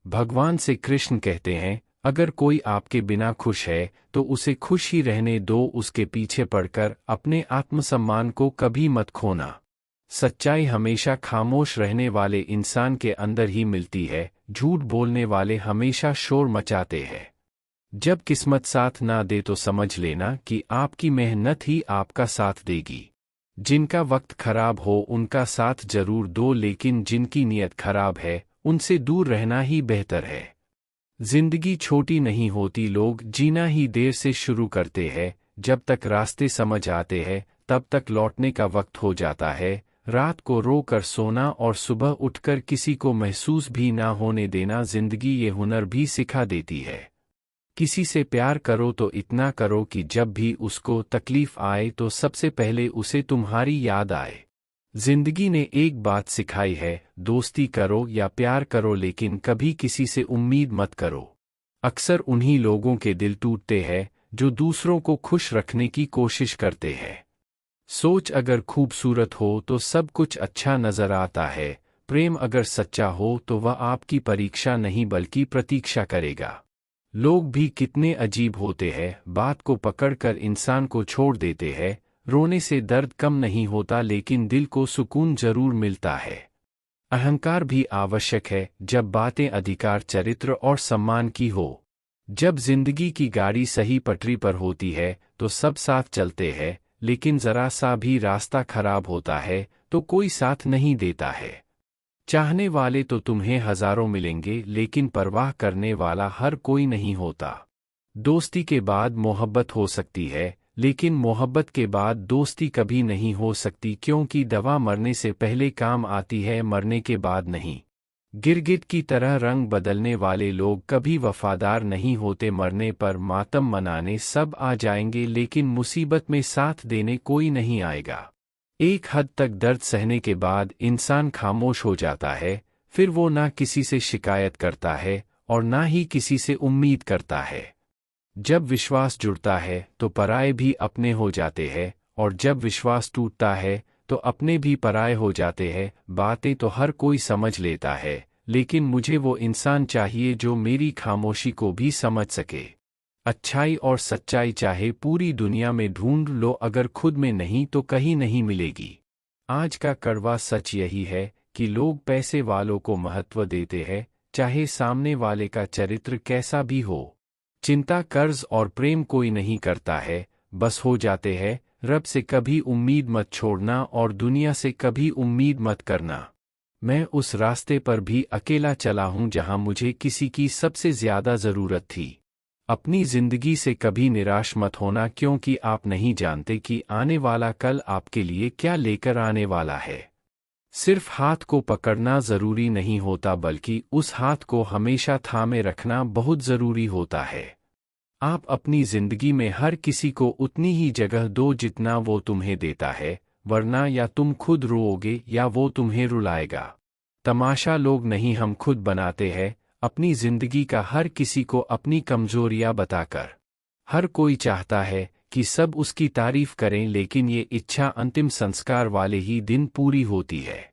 भगवान से कृष्ण कहते हैं, अगर कोई आपके बिना खुश है तो उसे खुश ही रहने दो, उसके पीछे पड़कर अपने आत्मसम्मान को कभी मत खोना। सच्चाई हमेशा खामोश रहने वाले इंसान के अंदर ही मिलती है, झूठ बोलने वाले हमेशा शोर मचाते हैं। जब किस्मत साथ ना दे तो समझ लेना कि आपकी मेहनत ही आपका साथ देगी। जिनका वक्त खराब हो उनका साथ जरूर दो, लेकिन जिनकी नीयत खराब है उनसे दूर रहना ही बेहतर है। जिंदगी छोटी नहीं होती, लोग जीना ही देर से शुरू करते हैं। जब तक रास्ते समझ आते हैं तब तक लौटने का वक्त हो जाता है। रात को रो कर सोना और सुबह उठकर किसी को महसूस भी ना होने देना, जिंदगी ये हुनर भी सिखा देती है। किसी से प्यार करो तो इतना करो कि जब भी उसको तकलीफ आए तो सबसे पहले उसे तुम्हारी याद आए। जिंदगी ने एक बात सिखाई है, दोस्ती करो या प्यार करो लेकिन कभी किसी से उम्मीद मत करो। अक्सर उन्हीं लोगों के दिल टूटते हैं जो दूसरों को खुश रखने की कोशिश करते हैं। सोच अगर खूबसूरत हो तो सब कुछ अच्छा नजर आता है। प्रेम अगर सच्चा हो तो वह आपकी परीक्षा नहीं बल्कि प्रतीक्षा करेगा। लोग भी कितने अजीब होते हैं, बात को पकड़कर इंसान को छोड़ देते हैं। रोने से दर्द कम नहीं होता लेकिन दिल को सुकून जरूर मिलता है। अहंकार भी आवश्यक है जब बातें अधिकार, चरित्र और सम्मान की हो। जब जिंदगी की गाड़ी सही पटरी पर होती है तो सब साथ चलते हैं, लेकिन जरा सा भी रास्ता खराब होता है तो कोई साथ नहीं देता है। चाहने वाले तो तुम्हें हजारों मिलेंगे लेकिन परवाह करने वाला हर कोई नहीं होता। दोस्ती के बाद मोहब्बत हो सकती है, लेकिन मोहब्बत के बाद दोस्ती कभी नहीं हो सकती, क्योंकि दवा मरने से पहले काम आती है, मरने के बाद नहीं। गिरगिट की तरह रंग बदलने वाले लोग कभी वफादार नहीं होते। मरने पर मातम मनाने सब आ जाएंगे लेकिन मुसीबत में साथ देने कोई नहीं आएगा। एक हद तक दर्द सहने के बाद इंसान खामोश हो जाता है, फिर वो ना किसी से शिकायत करता है और ना ही किसी से उम्मीद करता है। जब विश्वास जुड़ता है तो पराये भी अपने हो जाते हैं, और जब विश्वास टूटता है तो अपने भी पराये हो जाते हैं। बातें तो हर कोई समझ लेता है, लेकिन मुझे वो इंसान चाहिए जो मेरी खामोशी को भी समझ सके। अच्छाई और सच्चाई चाहे पूरी दुनिया में ढूंढ लो, अगर खुद में नहीं तो कहीं नहीं मिलेगी। आज का कड़वा सच यही है कि लोग पैसे वालों को महत्व देते हैं, चाहे सामने वाले का चरित्र कैसा भी हो। चिंता, कर्ज और प्रेम कोई नहीं करता है, बस हो जाते हैं। रब से कभी उम्मीद मत छोड़ना और दुनिया से कभी उम्मीद मत करना। मैं उस रास्ते पर भी अकेला चला हूं जहां मुझे किसी की सबसे ज्यादा जरूरत थी। अपनी जिंदगी से कभी निराश मत होना, क्योंकि आप नहीं जानते कि आने वाला कल आपके लिए क्या लेकर आने वाला है। सिर्फ हाथ को पकड़ना जरूरी नहीं होता, बल्कि उस हाथ को हमेशा थामे रखना बहुत जरूरी होता है। आप अपनी जिंदगी में हर किसी को उतनी ही जगह दो जितना वो तुम्हें देता है, वरना या तुम खुद रोओगे या वो तुम्हें रुलाएगा। तमाशा लोग नहीं हम खुद बनाते हैं, अपनी जिंदगी का हर किसी को अपनी कमजोरियां बताकर। हर कोई चाहता है कि सब उसकी तारीफ करें, लेकिन ये इच्छा अंतिम संस्कार वाले ही दिन पूरी होती है।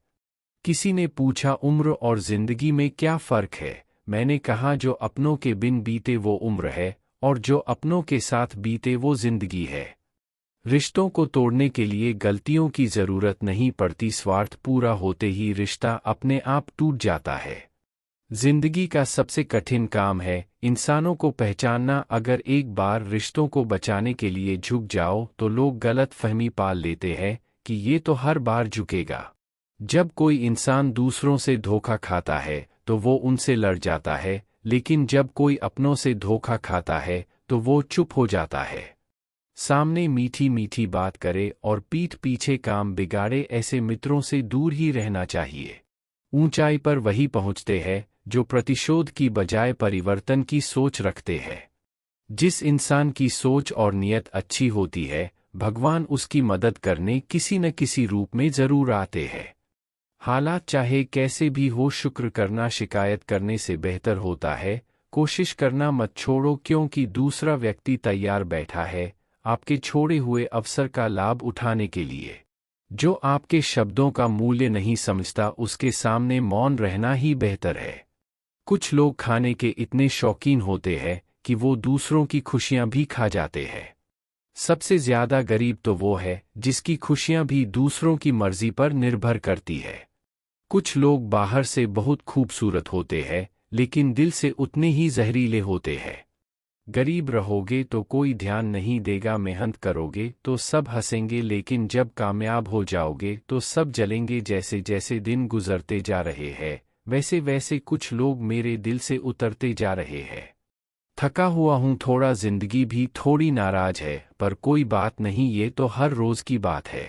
किसी ने पूछा, उम्र और जिंदगी में क्या फर्क है? मैंने कहा, जो अपनों के बिन बीते वो उम्र है, और जो अपनों के साथ बीते वो जिंदगी है। रिश्तों को तोड़ने के लिए गलतियों की जरूरत नहीं पड़ती, स्वार्थ पूरा होते ही रिश्ता अपने आप टूट जाता है। जिंदगी का सबसे कठिन काम है इंसानों को पहचानना। अगर एक बार रिश्तों को बचाने के लिए झुक जाओ तो लोग गलत फहमी पाल लेते हैं कि ये तो हर बार झुकेगा। जब कोई इंसान दूसरों से धोखा खाता है तो वो उनसे लड़ जाता है, लेकिन जब कोई अपनों से धोखा खाता है तो वो चुप हो जाता है। सामने मीठी मीठी बात करे और पीठ पीछे काम बिगाड़े, ऐसे मित्रों से दूर ही रहना चाहिए। ऊंचाई पर वही पहुंचते हैं जो प्रतिशोध की बजाय परिवर्तन की सोच रखते हैं। जिस इंसान की सोच और नियत अच्छी होती है, भगवान उसकी मदद करने किसी न किसी रूप में जरूर आते हैं। हालात चाहे कैसे भी हो, शुक्र करना शिकायत करने से बेहतर होता है। कोशिश करना मत छोड़ो, क्योंकि दूसरा व्यक्ति तैयार बैठा है आपके छोड़े हुए अवसर का लाभ उठाने के लिए। जो आपके शब्दों का मूल्य नहीं समझता उसके सामने मौन रहना ही बेहतर है। कुछ लोग खाने के इतने शौकीन होते हैं कि वो दूसरों की खुशियां भी खा जाते हैं। सबसे ज्यादा गरीब तो वो है जिसकी खुशियां भी दूसरों की मर्जी पर निर्भर करती है। कुछ लोग बाहर से बहुत खूबसूरत होते हैं लेकिन दिल से उतने ही जहरीले होते हैं। गरीब रहोगे तो कोई ध्यान नहीं देगा, मेहनत करोगे तो सब हंसेंगे, लेकिन जब कामयाब हो जाओगे तो सब जलेंगे। जैसे जैसे दिन गुजरते जा रहे हैं वैसे वैसे कुछ लोग मेरे दिल से उतरते जा रहे हैं। थका हुआ हूँ थोड़ा, जिंदगी भी थोड़ी नाराज है, पर कोई बात नहीं, ये तो हर रोज की बात है।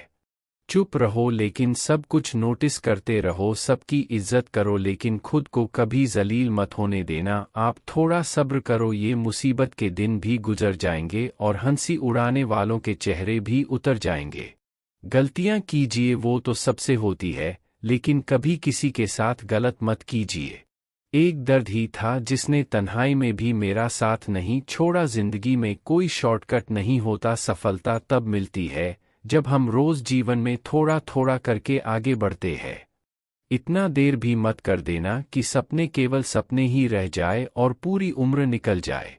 चुप रहो लेकिन सब कुछ नोटिस करते रहो, सबकी इज्जत करो लेकिन खुद को कभी जलील मत होने देना। आप थोड़ा सब्र करो, ये मुसीबत के दिन भी गुजर जाएंगे और हंसी उड़ाने वालों के चेहरे भी उतर जाएंगे। गलतियां कीजिए वो तो सबसे होती है, लेकिन कभी किसी के साथ गलत मत कीजिए। एक दर्द ही था जिसने तन्हाई में भी मेरा साथ नहीं छोड़ा। जिंदगी में कोई शॉर्टकट नहीं होता, सफलता तब मिलती है जब हम रोज जीवन में थोड़ा थोड़ा करके आगे बढ़ते हैं। इतना देर भी मत कर देना कि सपने केवल सपने ही रह जाए और पूरी उम्र निकल जाए।